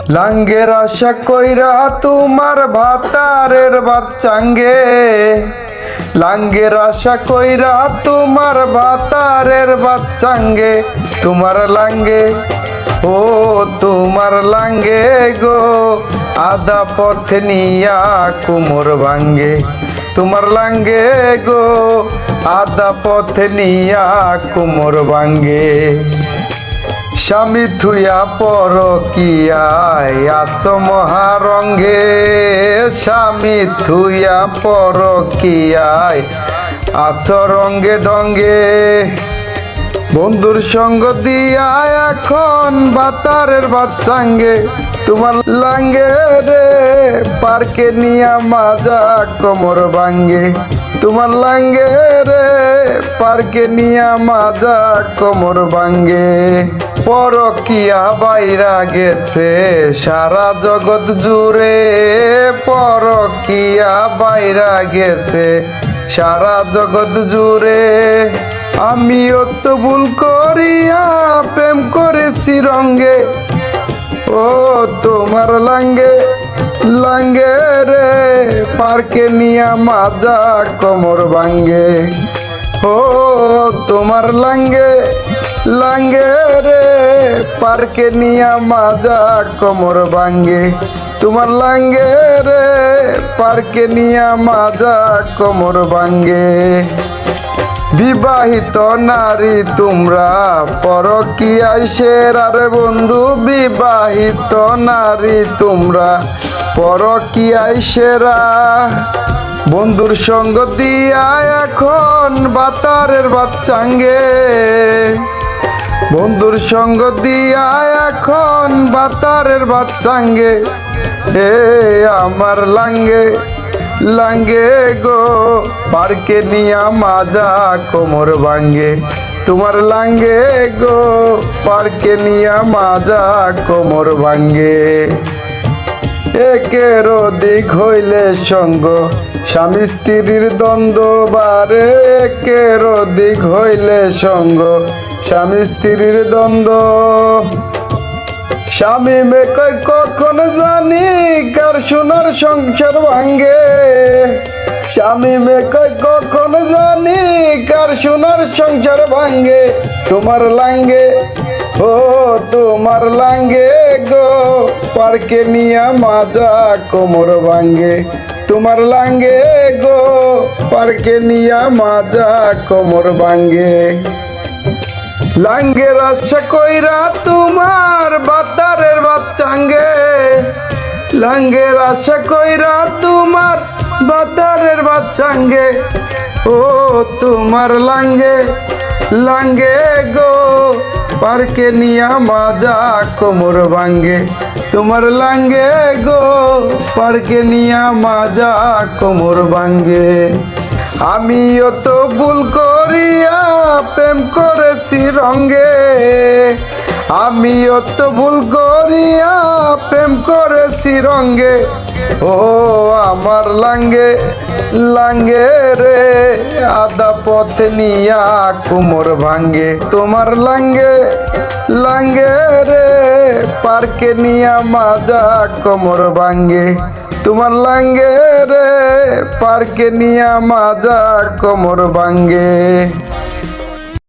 লাঙ্গের আশা কইরা তোমার ভাতারের বাচ্চাঙ্গে, লাঙ্গের আশা কইরা তোমার ভাতারের বাচ্চাঙ্গে, তোমার লাঙ্গে ও তোমার লাঙ্গে গো আধা পথে নিয়া কুমোর ভাঙ্গে, তোমার লাঙ্গে গো আধা পথে নিয়া কুমোর ভাঙ্গে। স্বামী থুয়া পরকিয়ায় আছো মহারঙ্গে, স্বামী থুয়া পরকিয়ায় আছো রঙ্গে ডঙ্গে, বন্ধুর সঙ্গ দিয়া এখন বাতারের বাচ্চাঙ্গে, তোমার লাঙ্গে রে পার্কে নিয়া মাজা কোমর ভাঙ্গে, তোমার লাঙ্গে রে পার্কে নিয়া মাজা কোমর ভাঙ্গে। পরকিয়া বাইরা গেছে সারা জগৎ জুড়ে, পরকিয়া বাইরা গেছে সারা জগৎ জুড়ে, আমিও তো ভুল করিয়া প্রেম করেছি রঙ্গে, ও তোমার লাঙ্গে লাঙ্গে রে পার্কে নিয়া মাজা কোমর ভাঙ্গে, ও তোমার লাঙ্গে লাঙ্গে রে পার্কে নিয়া মাজা কোমর ভাঙ্গে, তোমার লাঙ্গে রে পার্কে নিয়া মাজা কোমর ভাঙ্গে। বিবাহিত নারী তোমরা পরকীয়ায় সেরা রে বন্ধু, বিবাহিত নারী তোমরা পরকীয়ায় সেরা, বন্ধুর সঙ্গ দিয়া এখন বাতারের বাচ্চাঙ্গে, বন্ধুর সঙ্গ দিয়া এখন বাতারের বাচ্চাঙ্গে, এ আমার লাঙ্গে লাঙ্গে গো পার্কে নিয়া মাজা কোমর ভাঙ্গে, তোমার লাঙ্গে গো পার্কে নিয়া মাজা কোমর ভাঙ্গে। একের দিক হইলে সঙ্গ স্বামী স্ত্রীর দ্বন্দ্ব বারে, একের দিক হইলে সঙ্গ স্বামী স্ত্রীর দ্বন্দ্ব, স্বামী মেকই কখন জানি কার সোনার সংসার ভাঙ্গে, স্বামী মেকই কখন জানি কার সোনার সংসার ভাঙ্গে, তোমার লাঙ্গে ও তোমার লাঙ্গে গো পার্কে নিয়া মাজা কোমর ভাঙ্গে, তোমার লাঙ্গে গো পার্কে নিয়া মাজা কোমর ভাঙ্গে। লাঙ্গের আশা কইরা তোমার বাতারের বাচ্চাঙ্গে, লাঙ্গের আশা কইরা তোমার বাতারের বাচ্চাঙ্গে, ও তোমার লাঙ্গে লাঙ্গে গো পার্কে নিয়া মাজা কোমর ভাঙ্গে, তোমার লাঙ্গে গো পার্কে নিয়া মাজা কোমর ভাঙ্গে। আমিও তো ভুল করিয়া প্রেম করেছি রঙ্গে, আমিও তো ভুল করিয়া প্রেম করেছি রঙ্গে, ও আমার লাঙ্গে লাঙ্গে রে আধা পথে নিয়া কোমর ভাঙ্গে, তোমার লাঙ্গে লাঙ্গে রে পার্কে নিয়া মাজা কোমর ভাঙ্গে, তোমার লাঙ্গে রে পার্কে নিয়া মাজা কোমর ভাঙ্গে।